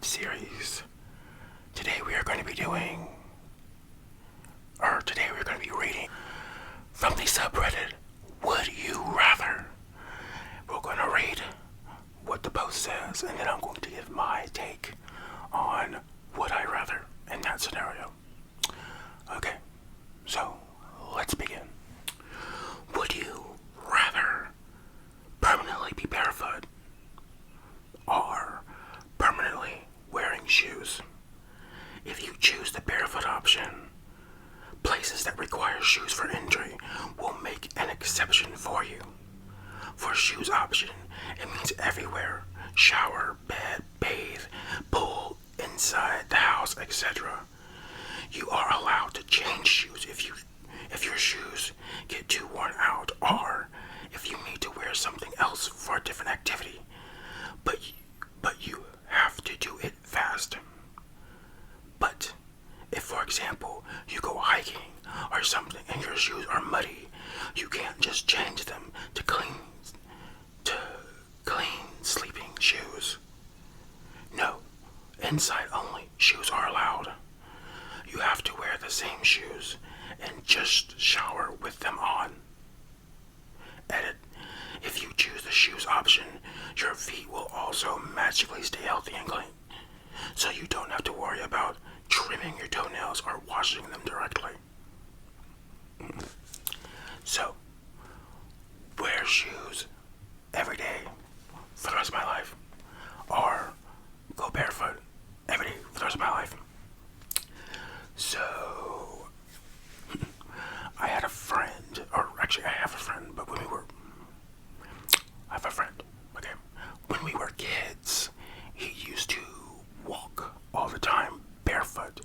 series. Today we are going to be reading from the subreddit, Would You Rather? We're going to read what the post says, and then I'm going to give my take on would I rather in that scenario. Okay, so let's begin. Would you rather permanently be barefoot or permanently wearing shoes? If you choose the barefoot option, places that require shoes for injury will make an exception for you. For shoes option, it means everywhere: shower, bed, bathe, pool, inside the house, etc. You are allowed to change shoes if your shoes get too worn out, or if you need to wear something else for a different activity. But you have to do it fast. But if, for example, you go hiking or something and your shoes are muddy, you can't just change them to clean sleeping shoes. No, inside only shoes are allowed. You have to wear the same shoes and just shower with them on. Edit: if you choose the shoes option, your feet will also magically stay healthy and clean, so you don't have to worry about trimming your toenails or washing them directly. So, wear shoes every day for the rest of my life, or go barefoot every day for the rest of my life. So, I have a friend, but I have a friend, okay? When we were kids, he used to walk all the time barefoot,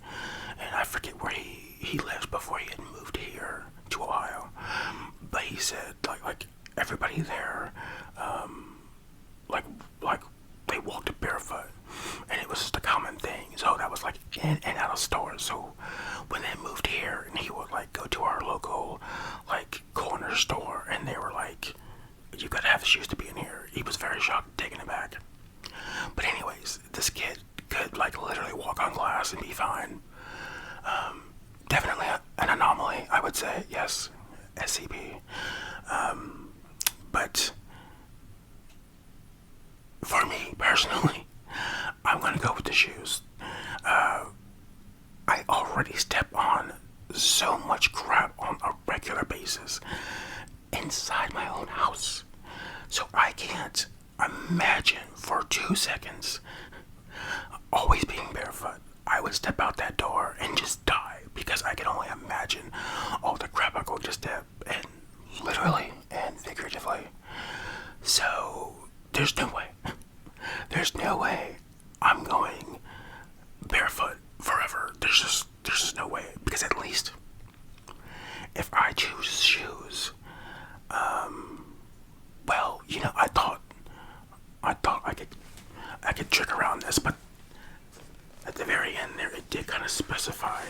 and I forget where he lived before he had moved here to Ohio, but he said like everybody there, like they walked barefoot, and it was just a common thing. So that was like in and out of stores. So when they moved here, and he would like go to our local like corner store, and they were like, "You gotta have shoes to be in here." He was very shocked, taken aback. But anyways, this kid could like literally walk on glass and be fine. Definitely an anomaly, I would say. Yes, SCP. But for me personally, I'm gonna go with the shoes. I already step on so much crap on a regular basis inside my own house, so I can't imagine for 2 seconds always being barefoot. I would step out that door and just die, because I can only imagine all the crap I go to step, and literally and figuratively. So there's no way I'm going barefoot forever. There's just no way, because at least if I choose shoes, well, I thought I could trick around this, but at the very end there, it did kind of specify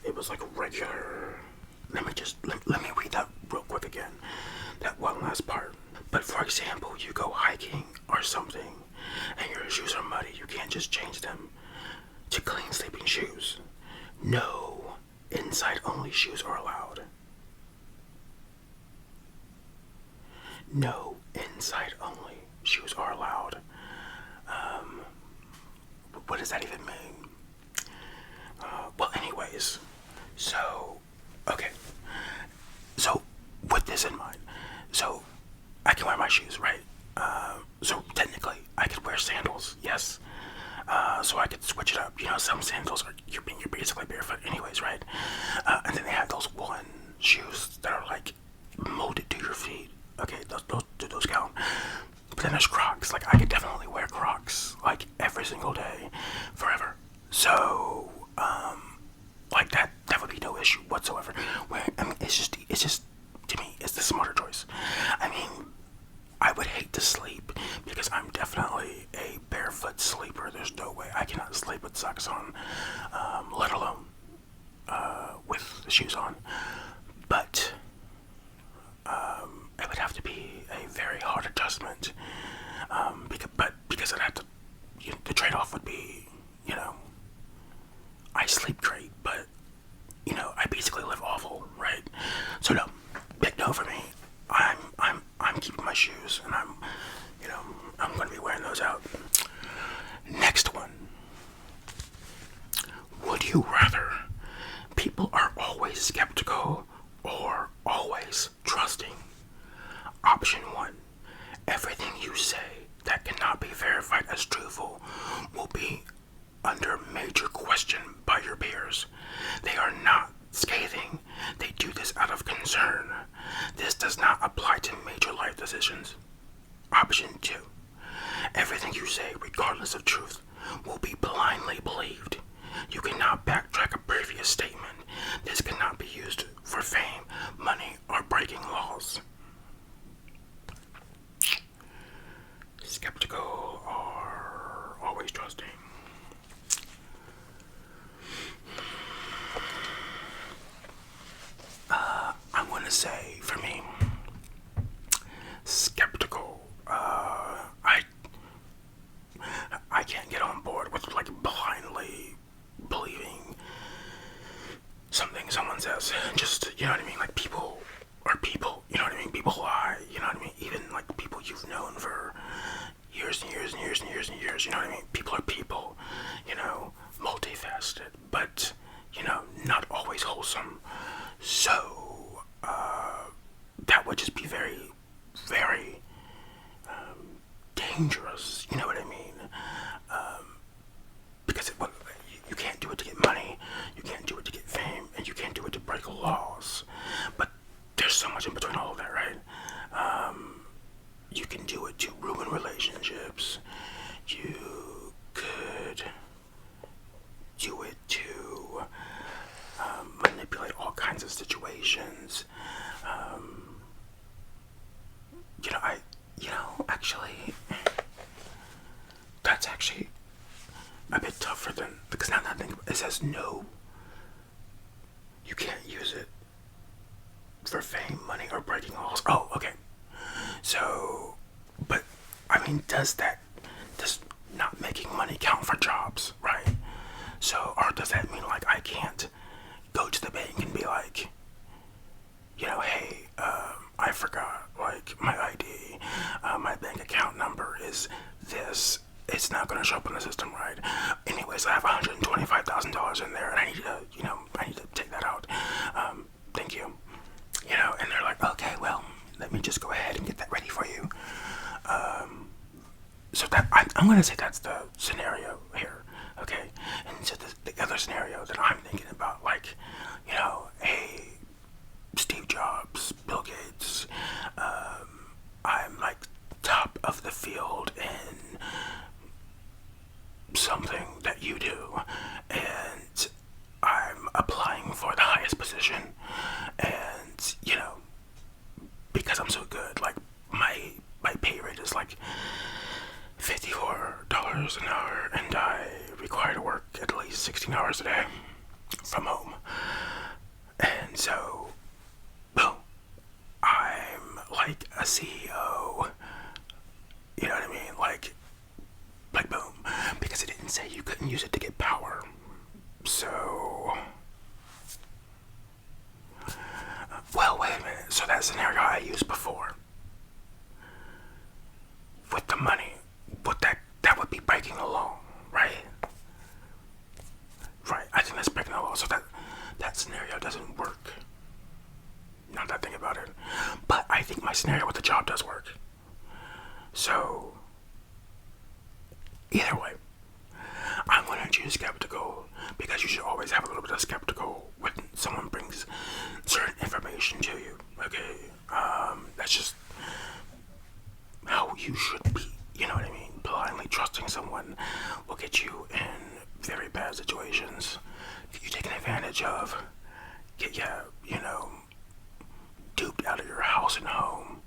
it was like regular. Let me read that real quick again, that one last part. But for example, you go hiking or something and your shoes are muddy, you can't just change them to clean sleeping shoes. No, inside only shoes are allowed. No, inside only shoes are allowed. What does that even mean? Well, anyways, so, okay. So, with this in mind, so I can wear my shoes, right? So technically, I could wear sandals, yes. So I could switch it up. Some sandals you're basically barefoot anyways, right? And then they have those woolen shoes that are like molded to your feet. Okay, those count. But then there's Crocs. Like, I could definitely wear Crocs like every single day, forever. So, like that would be no issue whatsoever. It's just to me, it's the smarter choice. I mean, I would hate to sleep, because I'm definitely a barefoot sleeper. There's no way I cannot sleep with socks on, let alone with the shoes on. But it would have to be a very hard adjustment, because I'd have to. The trade-off would be you rather? People are always skeptical or always trusting. Option 1. Everything you say that cannot be verified as truthful will be under major question by your peers. They are not scathing. They do this out of concern. This does not apply to major life decisions. Option 2. Everything you say, regardless of truth, will be blindly believed. You cannot backtrack a previous statement. This cannot be used for fame, money, or breaking laws. Skeptical or always trusting? I'm going to say, for me, skeptical. I can't get on board with like blindly believing something someone says. Just, you know what I mean? Like, people are people, you know what I mean? People lie, you know what I mean? Even like people you've known for years and years and years and years and years, you know what I mean? People are people, you know, multifaceted, but, you know, not always wholesome. So, that would just be very, very dangerous, you know what I mean? Because you can't do it to get money, you can't do it to get fame, and you can't do it to break laws. But there's so much in between all of that, right? You can do it to ruin relationships. You could do it to manipulate all kinds of situations. Actually, that's actually a bit tougher than, because now that I think about it, it says no. You can't use it for fame, money, or breaking laws. Oh, okay. So, but, I mean, does not making money count for jobs, right? So, or does that mean, like, I can't go to the bank and be like, you know, hey, I forgot, like, my ID, my bank account number is this. It's not going to show up in the system, right? Anyways, I have $125,000 in there, and I need to take that out. Thank you. You know, and they're like, okay, well, let me just go ahead and get that ready for you. So that, I'm going to say that's the scenario here, okay? And so the other scenario that I'm thinking about, like, you know, hey, Steve Jobs, Bill Gates, I'm like top of the field in something that you do, and I'm applying for the highest position, and, you know, because I'm so good, like, my pay rate is like $54 an hour, and I require to work at least 16 hours a day from home. And so, boom, I'm like a CEO. You know what I mean? Like boom. Because it didn't say you couldn't use it to get power. So, well, wait a minute. So that scenario I used before, with the money, that would be breaking the law, right? Right, I think that's breaking the law. So that scenario doesn't work. Now that I think about it. But I think my scenario with the job does work. So, either way, I'm going to choose skeptical, because you should always have a little bit of skeptical when someone brings certain information to you, okay? That's just how you should be, you know what I mean? Blindly trusting someone will get you in very bad situations, get you taken advantage of, get you, you know, duped out of your house and home.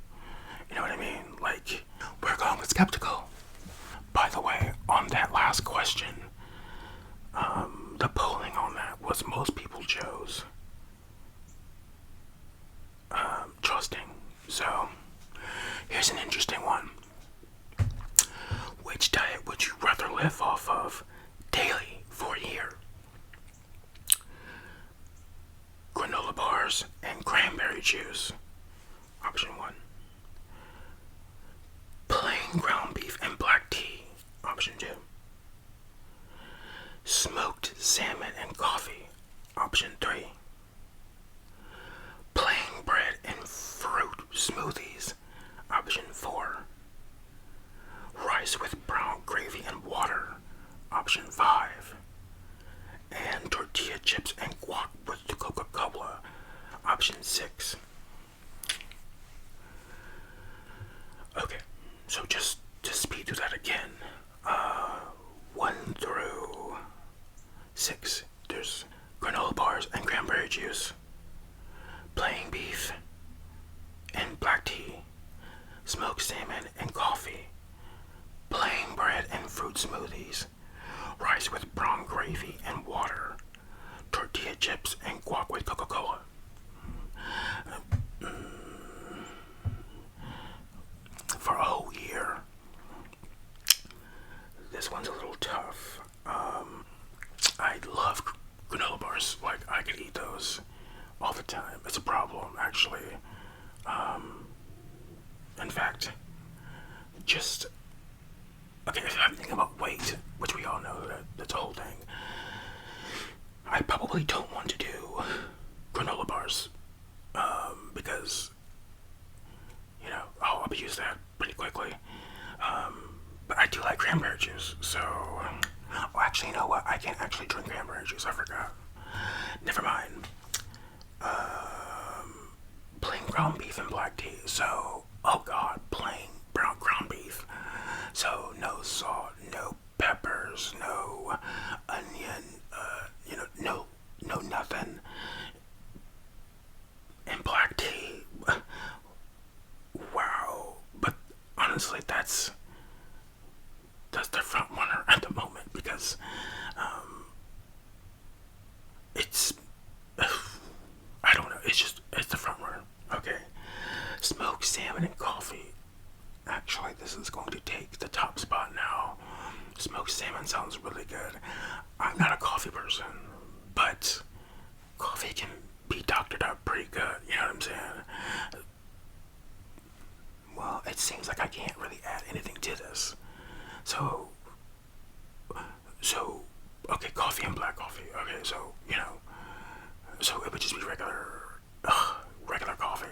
You know what I mean? Like, we're going with skeptical. By the way, on that last question, the polling on that was most people chose trusting. So, here's an interesting one. Which diet would you rather live off of daily for a year? Granola bars and cranberry juice. Option 1. Plain ground beef and black tea. Option 2. Smoked salmon and coffee. Option 3, plain bread and fruit smoothies. Option 4, rice with brown gravy and water. Option 5, and tortilla chips and guac with Coca-Cola. Option 6. Okay, so just to speed through that again. 1 through 6. There's granola bars and cranberry juice, plain beef and black tea, smoked salmon and coffee, plain bread and fruit smoothies, rice with brown gravy and water, tortilla chips and guac with Coca-Cola. For a whole year, this one's a little tough. I love granola bars. Like, I could eat those all the time. It's a problem, actually. In fact, just okay, if I'm thinking about weight, which we all know that's a whole thing, I probably don't want to do granola bars because, you know, I'll abuse that pretty quickly. But I do like cranberry juice, so... Well, actually, you know what? I can't actually drink cranberry juice. I forgot. Never mind. Plain ground beef and black tea. So, oh god, plain brown ground beef. So, no salt, no peppers, no onion, no nothing. And black tea. Wow. But honestly, that's the front runner at the moment because it's I don't know, it's the front runner. Okay, smoked salmon and coffee. Actually, this is going to take the top spot now. Smoked salmon sounds really good. I'm not a coffee person, but coffee can be doctored up pretty good, you know what I'm saying? Well, it seems like I can't really add anything to this. So, okay, coffee and black coffee. Okay, so, you know, so it would just be regular coffee.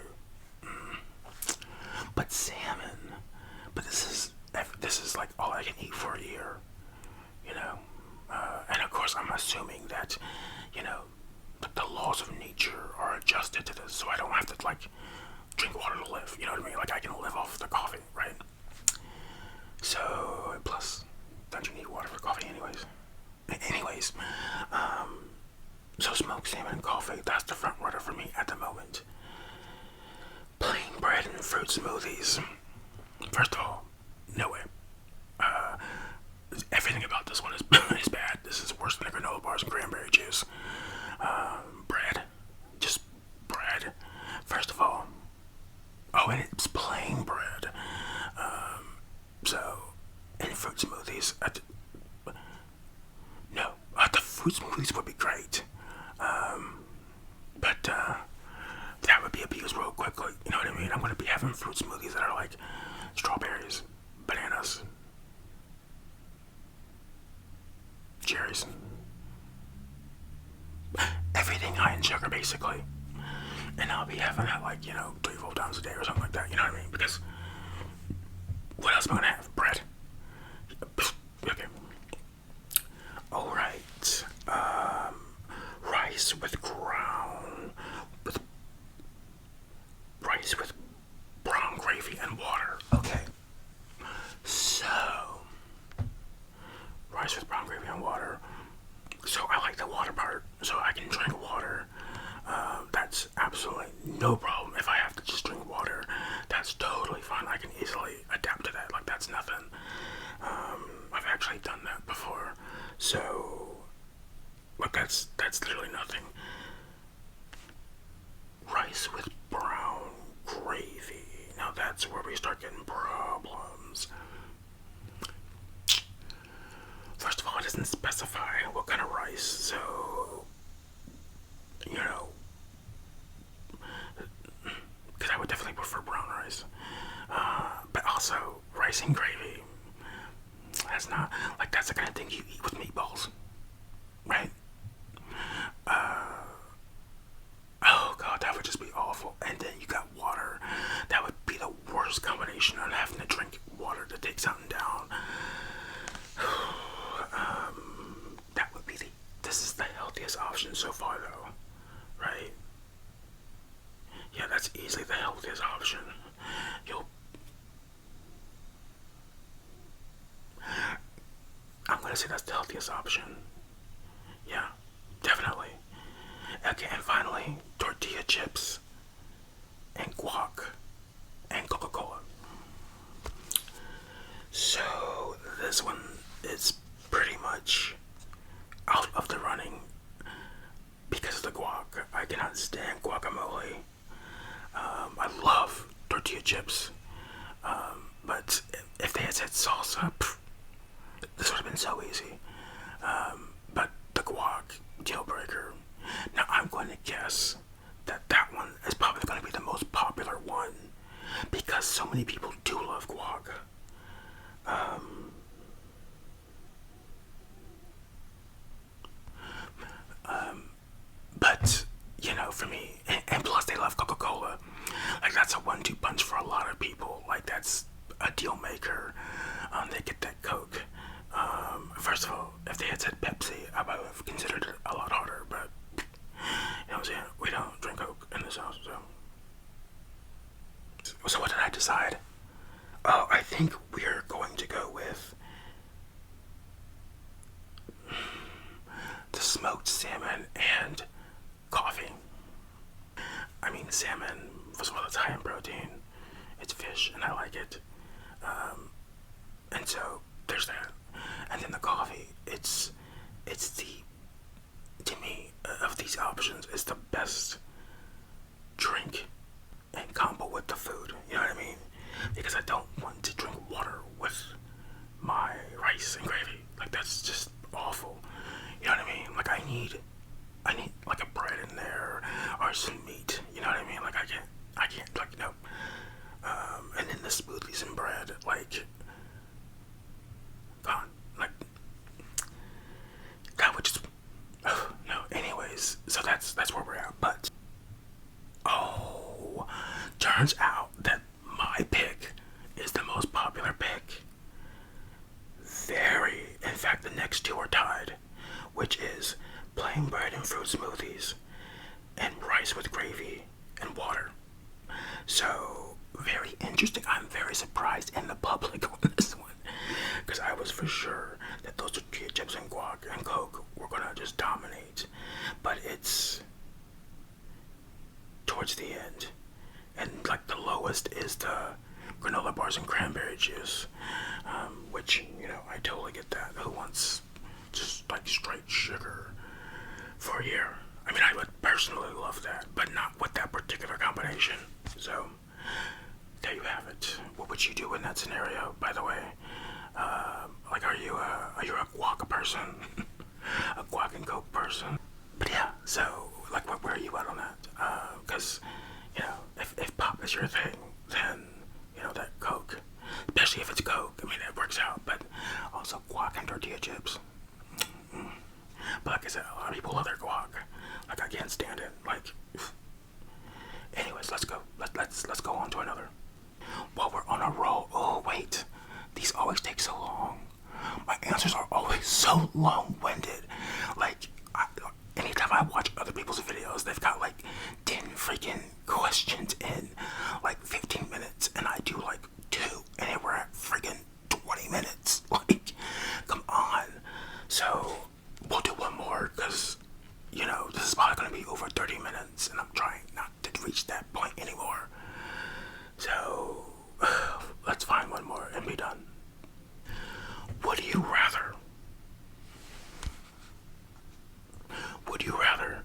But salmon, but this is like all I can eat for a year, you know. And of course, I'm assuming that, you know, the laws of nature are adjusted to this, so I don't have to like drink water to live. You know what I mean? Like I can live off the coffee, right? So, plus, don't you need water for coffee anyways? So smoked salmon and coffee, that's the front runner for me at the moment. Plain bread and fruit smoothies. First of all, no way. Everything about this one is bad. This is worse than the granola bars and cranberry juice. Bread. Just bread. First of all. Oh, and it's plain bread. And fruit smoothies. The fruit smoothies would be great. But that would be abused real quickly. You know what I mean? I'm going to be having fruit smoothies that are like strawberries, bananas, cherries. Everything high in sugar, basically. And I'll be having that like, 3-4 times a day or something like that. You know what I mean? Because what else am I going to have? Bread. Okay. Alright. Rice with brown gravy and water. Okay. So, rice with brown gravy and water. So I like the water part, so I can drink water. That's absolutely no problem. If I have to just drink water, that's totally fine. I can easily adapt to that. Like, that's nothing. I've actually done that before. So, but that's literally nothing. Rice with brown gravy. Now that's where we start getting problems. First of all, it doesn't specify what kind of rice, so, because I would definitely prefer brown rice. But also, rice and gravy, that's not, like, that's the kind of thing you eat with meatballs, right? healthiest option. Yeah, definitely. Okay, and finally, tortilla chips and guac and Coca-Cola. So this one is pretty much out of the running because of the guac. I cannot stand guacamole. I love tortilla chips, but if they had said salsa, this would have been so easy. But the guac, deal breaker. Now I'm going to guess that that one is probably going to be the most popular one because so many people do love guac. But you know, for me, and plus they love Coca-Cola. Like that's a 1-2 punch for a lot of people. Like that's a deal maker. They get that Coke. First of all, if they had said Pepsi, I would have considered it a lot harder. But you know what I'm saying? We don't drink Coke in this house, so. So what did I decide? Oh, I think we're going to go with the smoked salmon and coffee. I mean, salmon, first of all, it's high in protein. It's fish, and I like it. And so there's that. And then the coffee, it's the, to me, of these options, it's the best drink and combo with the food. You know what I mean? Because I don't want to drink water with my rice and gravy. Like that's just awful. You know what I mean? Like I need like a bread in there or some meat. You know what I mean? Like I can't like no. And then the smoothies and bread, like God, like that would just no. Anyways, so that's where we're at. But oh, turns out that my pick is the most popular pick. In fact, the next two are tied, which is plain bread and fruit smoothies and rice with gravy and water. So, very interesting. I'm very surprised in the public on this one because I was for sure that those tortilla chips and guac and Coke were gonna just dominate, but it's towards the end, and like the lowest is the granola bars and cranberry juice, which, you know, I totally get that. Who wants just like straight sugar for a year? I mean, I would personally love that, but not with that particular combination. So there you have it. What would you do in that scenario, by the way? Like, are you a guac person? A guac and Coke person? But yeah, so like, where are you at on that? Because you know, if pop is your thing, then you know that Coke, especially if it's Coke, I mean it works out. But also guac and tortilla chips. But like I said, a lot of people love their guac. Like I can't stand it. Like, anyways, let's go. Let's go on to another. While we're on a roll. Oh wait, these always take so long. My answers are always so long-winded. Like, anytime I watch other people's videos, they've got like 10 freaking questions in like 15 minutes, and I do like 2, and we're at freaking 20 minutes. Like, come on. So, we'll do one more, because, you know, this is probably going to be over 30 minutes, and I'm trying not to reach that point anymore. So, let's find one more and be done. Would you rather? Would you rather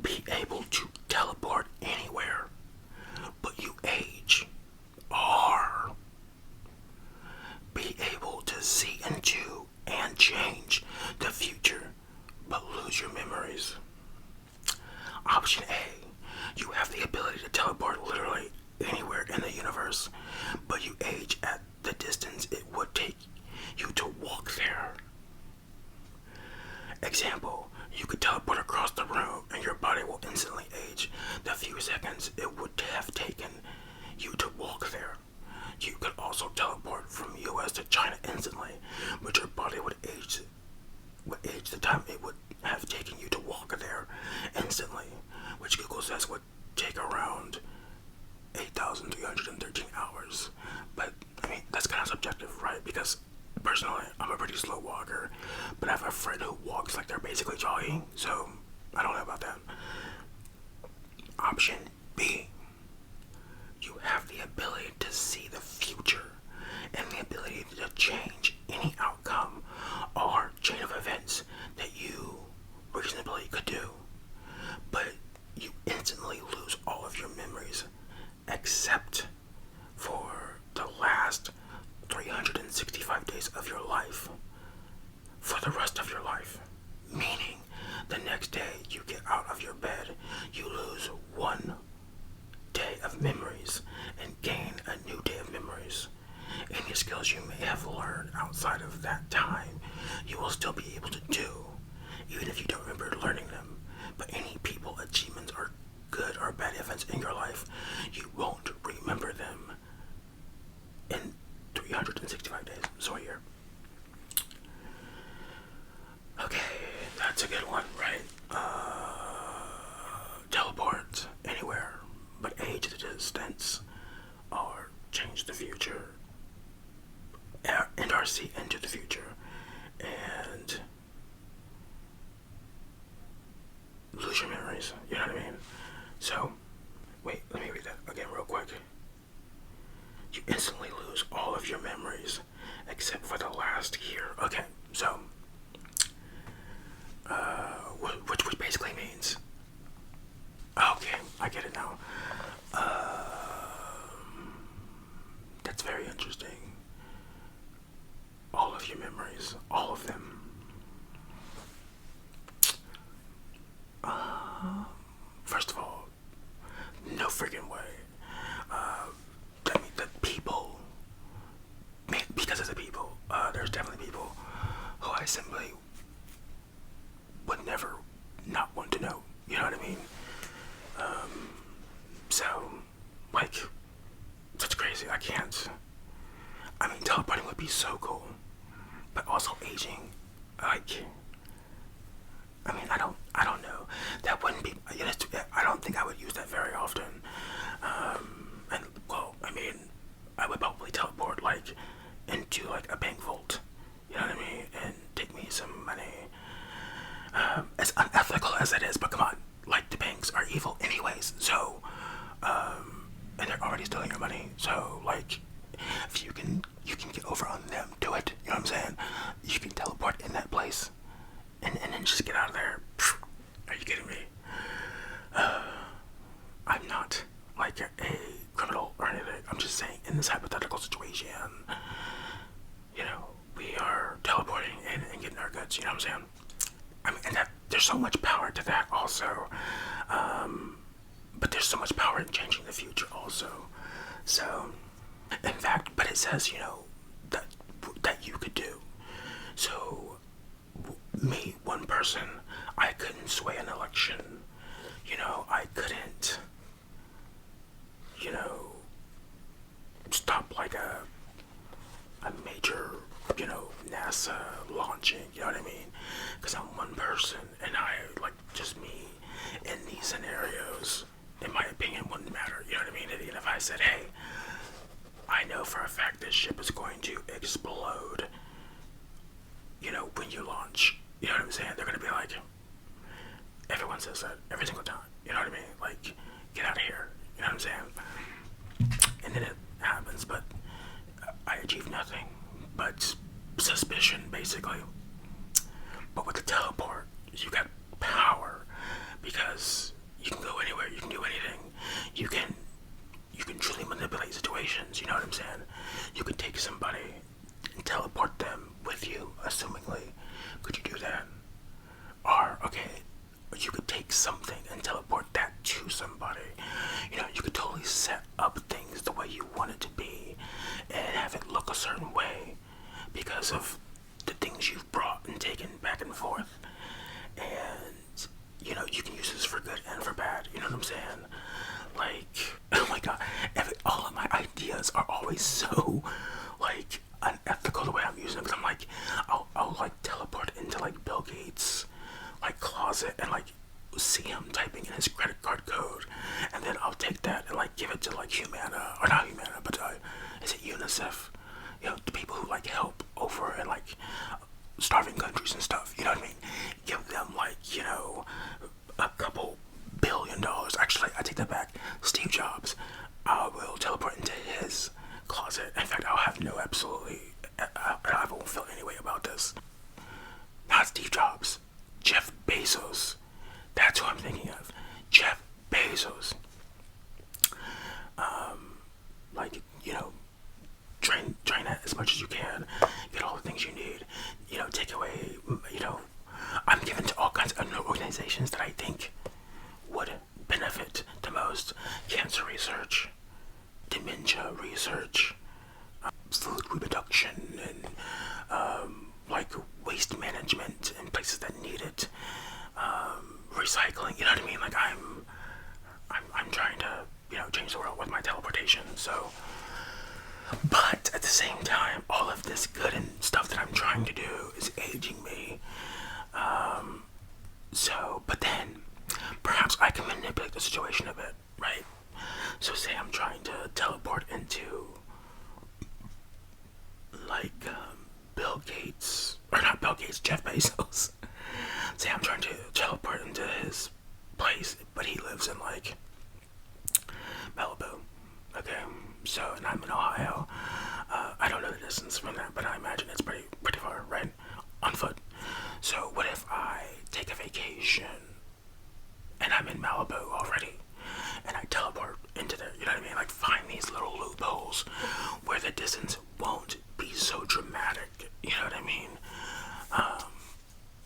be able to teleport anywhere, but you age, or be able to see into and change the future, but lose your memories? Option A, you have the ability to teleport literally anywhere in the universe, but you age at the distance it would take you to walk there. Example, you could teleport across the room and your body will instantly age the few seconds it would have taken you to walk there. You could also teleport from US to China instantly, but your body would age the time it would have taken you to walk there instantly, which Google says would take around 8,313 hours. But I mean, that's kind of subjective, right? Because personally, I'm a pretty slow walker, but I have a friend who walks like they're basically jogging, so I don't know about that. Option B, you have the ability to see the future and the ability to change any outcome or chain of events that you reasonably could do. But you instantly lose all of your memories except for the last 365 days of your life. For the rest of your life. Meaning, the next day you get out of your bed, you lose 1 day of memories and gain a new day of memories. Any skills you may have learned outside of that time, you will still be able to do, even if you don't remember learning them. But any people, achievements, or good or bad events in your life, you won't remember them in 365 days, so a year. Okay, that's a good one, right? Teleport anywhere, but age the distance, or change the future, and RC into the future, and lose your memories, you know what I mean? So, wait, let me read that again real quick. You instantly lose all of your memories, except for the last year. Okay, so, which basically means, okay, I get it now. That's very interesting. All of your memories, all of them. First of all, no freaking way. I mean, the people, because of the people, there's definitely people who I simply would never not want to know. You know what I mean? So, like, that's crazy. I can't. I mean, teleporting would be so cool, but also aging, like, I mean, I don't know. That wouldn't be. I don't think I would use that very often. And well, I mean, I would probably teleport like into like a bank vault. You know what I mean? And take me some money. As unethical as it is, but come on, like the banks are evil anyways. So, and they're already stealing your money. So, like, if you can get over on them, do it. You know what I'm saying? You can teleport in that place. And then just get out of there. Are you kidding me? I'm not like a criminal or anything. I'm just saying, in this hypothetical situation, you know, we are teleporting and getting our goods. You know what I'm saying? I mean, and that there's so much power to that also. But there's so much power in changing the future also. So, in fact, but it says, you know, that you could do. So, me, one person, I couldn't sway an election. You know, I couldn't, you know, stop like a major, you know, NASA launching, you know what I mean? Because I'm one person, and I, like, just me in these scenarios, in my opinion, wouldn't matter, you know what I mean? And even if I said, hey, I know for a fact this ship is going to explode, you know, when you launch. You know what I'm saying? They're gonna be like, everyone says that every single time. You know what I mean? Like, get out of here. You know what I'm saying? And then it happens, but I achieve nothing but suspicion, basically. But with the teleport, you got power because you can go anywhere. You can do anything. You can truly manipulate situations. You know what I'm saying? You could take somebody and teleport them with you, assumingly. Could you do that? Or, okay, you could take something and teleport that to somebody. You know, you could totally set up things the way you want it to be and have it look a certain way because of the things you've brought and taken back and forth. And, you know, you can use this for good and for bad. You know what I'm saying? Like, oh my god, all of my ideas are always so, like, unethical the way I'm using them. Because I'm like, I'll like teleport into like Bill Gates' like closet and like see him typing in his credit card code, and then I'll take that and like give it to like Humana, or not Humana, but is it UNICEF? You know, the people who like help over in like starving countries and stuff. You know what I mean? Give them like, a couple $1 billion. Actually, I take that back. Steve Jobs, I will teleport into his closet. In fact, I'll have no absolutely. I won't feel any way about this. Not Steve Jobs. Jeff Bezos. That's who I'm thinking of. Jeff Bezos. Like, train that as much as you can. Get all the things you need. Take away, I'm given to all kinds of organizations that I think would benefit the most. Cancer research, dementia research, food reproduction, and like waste management in places that need it, recycling. You know what I mean? Like I'm trying to change the world with my teleportation. So, but at the same time, all of this good and stuff that I'm trying to do is aging me. But then perhaps I can manipulate the situation a bit, right? So say I'm trying to teleport into like Bill Gates, or not Bill Gates, Jeff Bezos. Say I'm trying to teleport into his place, but he lives in like Malibu. Okay, so, and I'm in Ohio. I don't know the distance from that, but I imagine it's pretty far, right? On foot. So what if I take a vacation and I'm in Malibu already, and I teleport into there? You know what I mean? Like find these little loopholes where the distance won't be so dramatic. You know what I mean?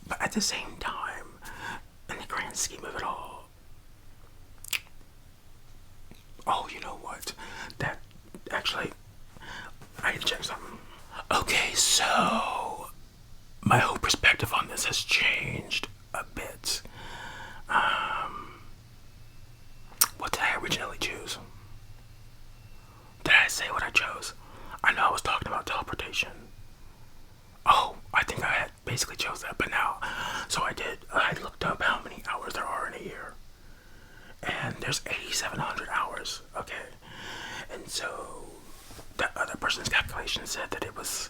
But at the same time, in the grand scheme of it all, oh, you know what? That actually, I need to check something. Okay, so my whole perspective on this has changed a bit. What did I originally choose? Did I say what I chose? I know I was talking about teleportation. Oh, I think I had basically chose that, but now, so I did. I looked up how many hours there are in a year, and there's 8,700 hours. Okay, and so that other person's calculation said that it was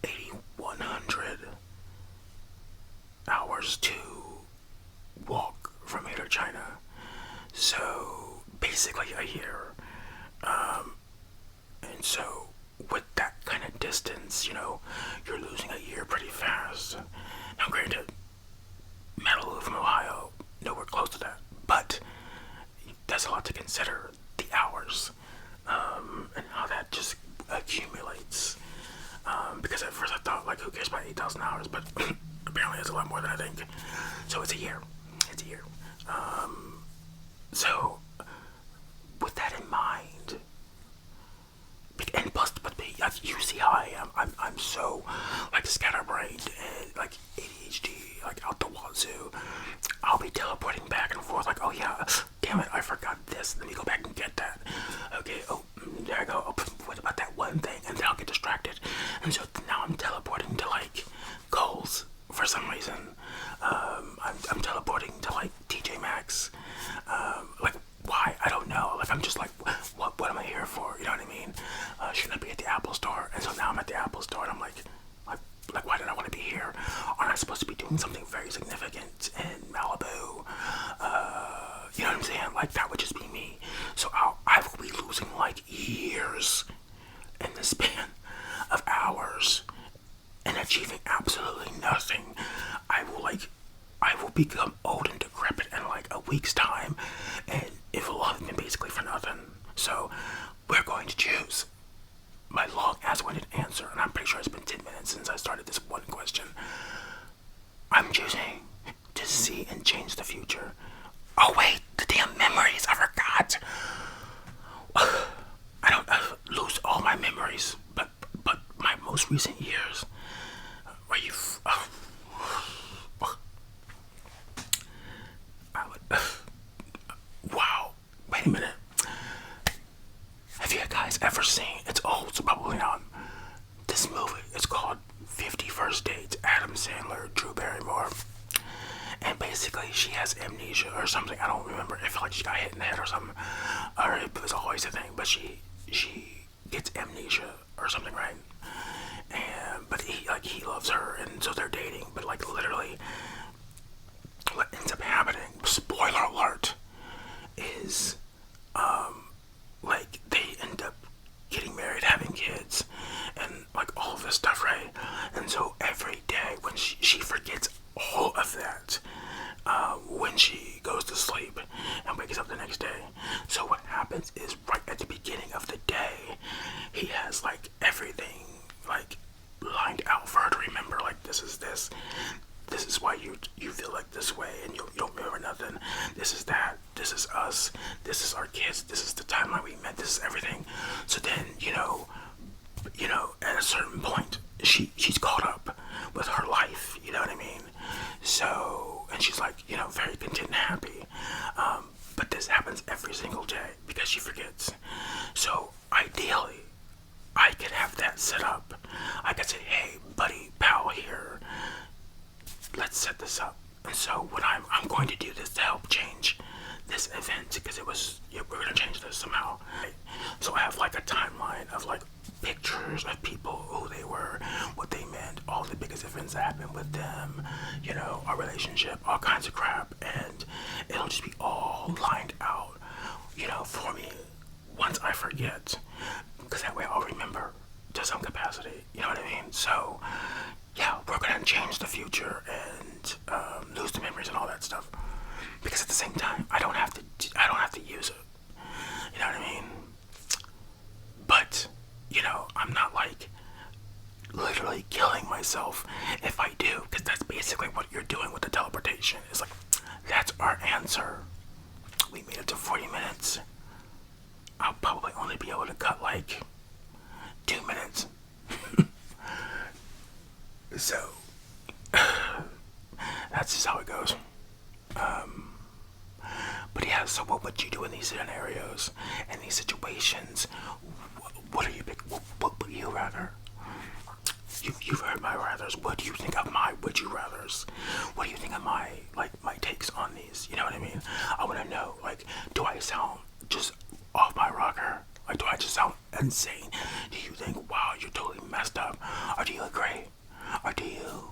8,100 hours to walk from here to China. So basically a year. And so with that kind of distance, you're losing a year pretty fast. Now granted, Malibu from Ohio, nowhere close to that, but that's a lot to consider, the hours, and how that just accumulates. Because at first I thought, like, who cares about 8,000 hours, but apparently it's a lot more than I think. So it's a year. So with that in mind, and plus, but you see how I am. I'm so like scatterbrained and like ADHD, like out the wazoo. I'll be teleporting back and forth, like, oh yeah, damn it, I forgot this. Let me go back and get that. Okay, oh, there I go. Oh, what about that one thing? And then I'll get distracted. And so now I'm teleporting to like goals for some reason. I'm teleporting to like TJ Maxx. Like, why? I don't know. Like, I'm just like, what am I here for? You know what I mean? Shouldn't I be at the Apple Store? And so now I'm at the Apple Store, and I'm like, why did I want to be here? Aren't I supposed to be doing something very significant in Malibu? You know what I'm saying? Like, that would just be me. So I will be losing like years in the span of hours and achieving absolutely nothing. I will become old and decrepit in like a week's time, and it will have been basically for nothing. So we're going to choose my long ass-winded answer, and I'm pretty sure it's been 10 minutes since I started this one question. I'm choosing to see and change the future. Oh wait, the damn memories, I forgot. I don't lose all my memories, but my most recent years, where you've wow, wait a minute. Have you guys ever seen, it's old, so probably not, this movie? It's called 50 First Dates, Adam Sandler, Drew Barrymore. And basically she has amnesia or something. I don't remember. I feel like she got hit in the head or something, or it was always a thing, but she gets amnesia or something, right? And like he loves her, and so they're dating. But like literally, what ends up happening? Spoiler alert! Is like they end up getting married, having kids, and like all of this stuff, right? And so every day when she forgets all of that when she goes to sleep and wakes up the next day. So what happens is right at the beginning of the day, he has like everything like lined out for her to remember. Like this is this. This is why you feel like this way, and you don't remember nothing. This is that. This is us. This is our kids. This is the timeline we met. This is everything. So then at a certain point, she's caught up with her life. You know what I mean? So, and she's like, very content and happy. But this happens every single day because she forgets. So ideally, I could have that set up. I could say, hey, buddy, pal here, let's set this up. And so what I'm going to do this to help change this event, because we're going to change this somehow. Right? So I have like a timeline of like pictures of people, who they were, what they meant, all the biggest events that happened with them, our relationship, all kinds of crap, and it'll just be all lined out, for me once I forget, because that way I'll remember to some capacity, you know what I mean? So yeah, we're gonna change the future and lose the memories and all that stuff, because at the same time I don't have to use it, you know what I mean? But I'm not like literally killing myself if I do, because that's basically what you're doing with the teleportation. It's like, that's our answer. We made it to 40 minutes. I'll probably only be able to cut like 2 minutes. So that's just how it goes. But yeah, so what would you do in these scenarios, in these situations? What would you rather? You've heard my rathers. What do you think of my would you rathers? What do you think of my takes on these? You know what I mean? I want to know, like, do I sound just off my rocker? Like, do I just sound insane? Do you think, wow, you're totally messed up? Or do you agree? Or do you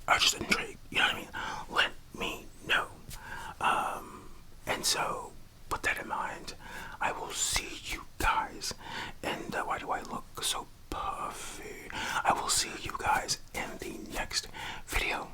are just intrigued? You know what I mean? Let me know. And so, with that in mind, I will see you guys. And why do I look so puffy? I will see you guys in the next video.